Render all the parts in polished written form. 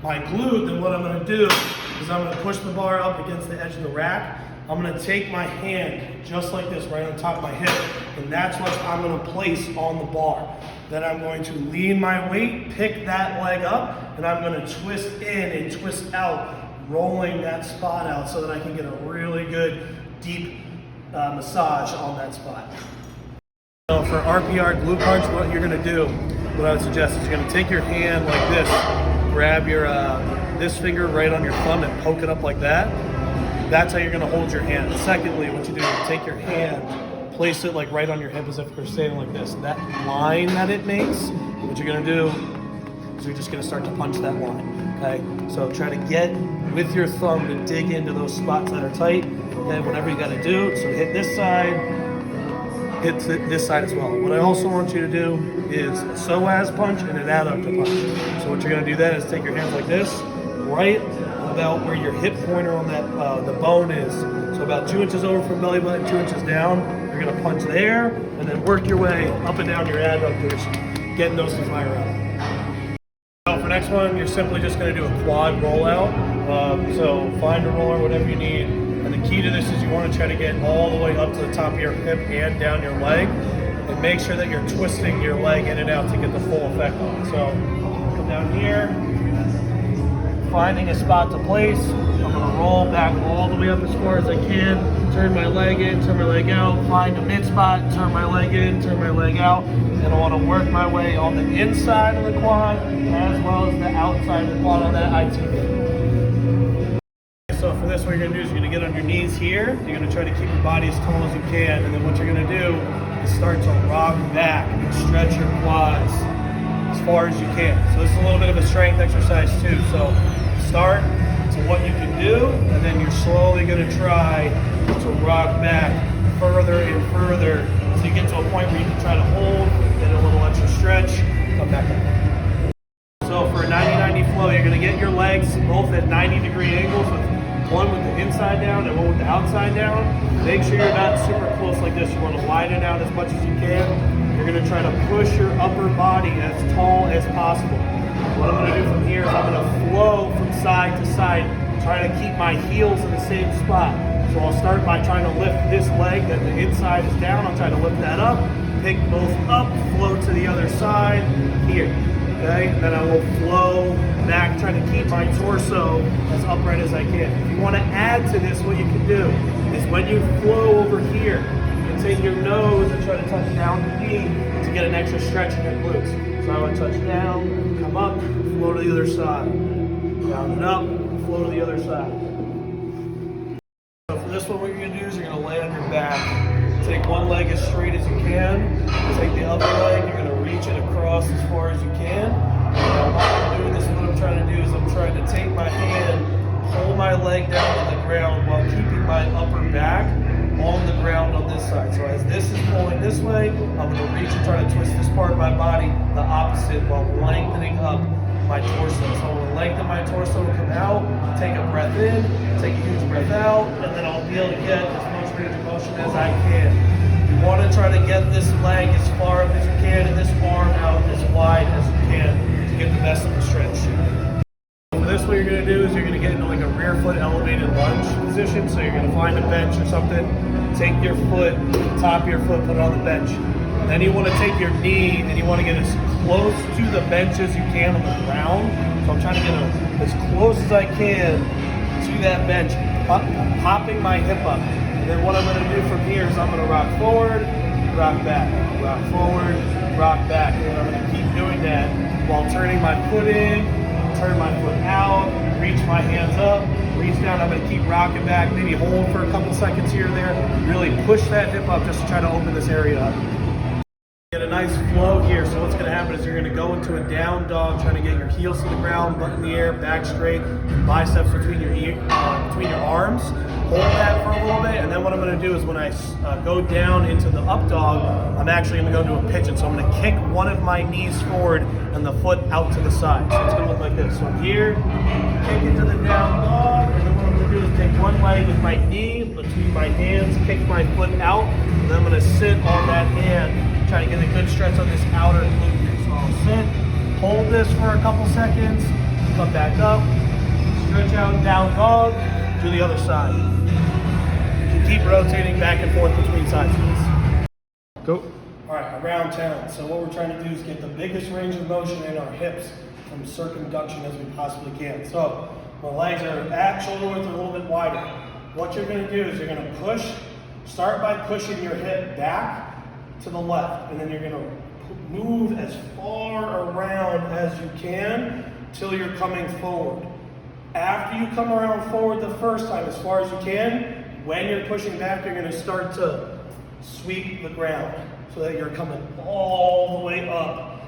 my glute, then what I'm gonna do is I'm gonna push the bar up against the edge of the rack. I'm gonna take my hand just like this, right on top of my hip, and that's what I'm gonna place on the bar. Then I'm going to lean my weight, pick that leg up, and I'm gonna twist in and twist out, rolling that spot out so that I can get a really good deep massage on that spot. So for RPR glute punch, what you're gonna do, what I would suggest is you're gonna take your hand like this, grab your this finger right on your thumb and poke it up like that. That's how you're gonna hold your hand. Secondly, what you do is you take your hand, place it like right on your hip as if you're standing like this. That line that it makes, what you're gonna do is you're just gonna start to punch that line, okay? So try to get with your thumb to dig into those spots that are tight, okay? Whatever you gotta do, so hit this side, hit this side as well. What I also want you to do is a psoas punch and an adductor punch. So what you're gonna do then is take your hands like this, right about where your hip pointer on that the bone is. So about 2 inches over from belly button, 2 inches down. You're gonna punch there, and then work your way up and down your adductors, getting those to fire out. So for next one, you're simply just gonna do a quad rollout. So find a roller, whatever you need. And the key to this is you wanna try to get all the way up to the top of your hip and down your leg. And make sure that you're twisting your leg in and out to get the full effect on it. So come down here, finding a spot to place. I'm gonna roll back all the way up as far as I can, turn my leg in, turn my leg out, find a mid spot, turn my leg in, turn my leg out, and I wanna work my way on the inside of the quad as well as the outside of the quad on that ITV. So for this, what you're gonna do is you're gonna get on your knees here, you're gonna try to keep your body as tall as you can, and then what you're gonna do is start to rock back and stretch your quads as far as you can. So this is a little bit of a strength exercise too. So start to what you can do, and then you're slowly gonna try to rock back further and further so you get to a point where you can try to hold, get a little extra stretch, come back up. So for a 90-90 flow, you're gonna get your legs both at 90-degree angles, with one with the inside down and one with the outside down. Make sure you're not super close like this. You wanna widen out as much as you can. You're gonna try to push your upper body as tall as possible. What I'm gonna do from here is I'm gonna flow from side to side, trying to keep my heels in the same spot. So I'll start by trying to lift this leg that the inside is down. I'll try to lift that up, pick both up, flow to the other side, here, okay? And then I will flow back, trying to keep my torso as upright as I can. If you wanna add to this, what you can do is when you flow over here, you can take your nose and try to touch down the knee to get an extra stretch in your glutes. So I would touch down, come up, flow to the other side. Down and up, flow to the other side. So for this one, what you're gonna do is you're gonna lay on your back. Take one leg as straight as you can. Take the other leg, you're gonna reach it across as far as you can. And while I'm doing this, what I'm trying to do is I'm trying to take my hand, pull my leg down to the ground while keeping my upper back on the ground on this side. So as this is pulling this way, I'm gonna reach and try to twist this part of my body the opposite while lengthening up my torso. So I'm gonna lengthen my torso to come out, take a breath in, take a huge breath out, and then I'll be able to get as much range of motion as I can. You wanna try to get this leg as far up as you can and this arm out as wide as you can to get the best of the stretch. For this, what you're gonna do is you're gonna get into like a rear foot elevated lunge position. So you're gonna find a bench or something, take your foot, top of your foot, put it on the bench. Then you wanna take your knee and you wanna get as close to the bench as you can on the ground. So I'm trying to get as close as I can to that bench, popping my hip up. And then what I'm gonna do from here is I'm gonna rock forward, rock back, rock forward, rock back. And I'm gonna keep doing that while turning my foot in, turn my foot out, reach my hands up, reach down. I'm gonna keep rocking back, maybe hold for a couple seconds here and there. Really push that hip up just to try to open this area up. Get a nice flow here. So what's gonna happen is you're gonna go into a down dog, trying to get your heels to the ground, butt in the air, back straight, and biceps between your arms. Hold that for a little bit, and then what I'm gonna do is when I go down into the up dog, I'm actually gonna go to a pigeon. So I'm gonna kick one of my knees forward and the foot out to the side. So it's gonna look like this. So I'm here, kick into the down dog, and then what I'm gonna do is take one leg with my knee between my hands, kick my foot out, and then I'm gonna sit on that hand, try to get a good stretch on this outer glute here. So I'll sit, hold this for a couple seconds, come back up, stretch out, down dog, do the other side. You keep rotating back and forth between sides of this. Go. All right, around town. So what we're trying to do is get the biggest range of motion in our hips from circumduction as we possibly can. So my legs are at shoulder width, a little bit wider. What you're gonna do is you're gonna push, start by pushing your hip back to the left, and then you're gonna move as far around as you can till you're coming forward. After you come around forward the first time, as far as you can, when you're pushing back, you're gonna start to sweep the ground so that you're coming all the way up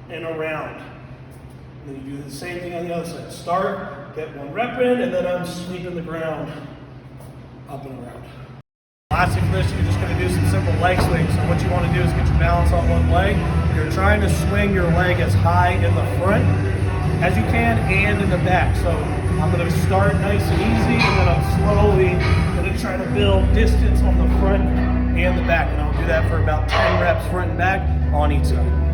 and around. And then you do the same thing on the other side. Start, get one rep in, and then I'm sweeping the ground up and around. Lastly for this, you're just going to do some simple leg swings. So what you want to do is get your balance on one leg. You're trying to swing your leg as high in the front as you can and in the back. So I'm going to start nice and easy, and then I'm slowly going to try to build distance on the front and the back. And I'll do that for about 10 reps front and back on each side.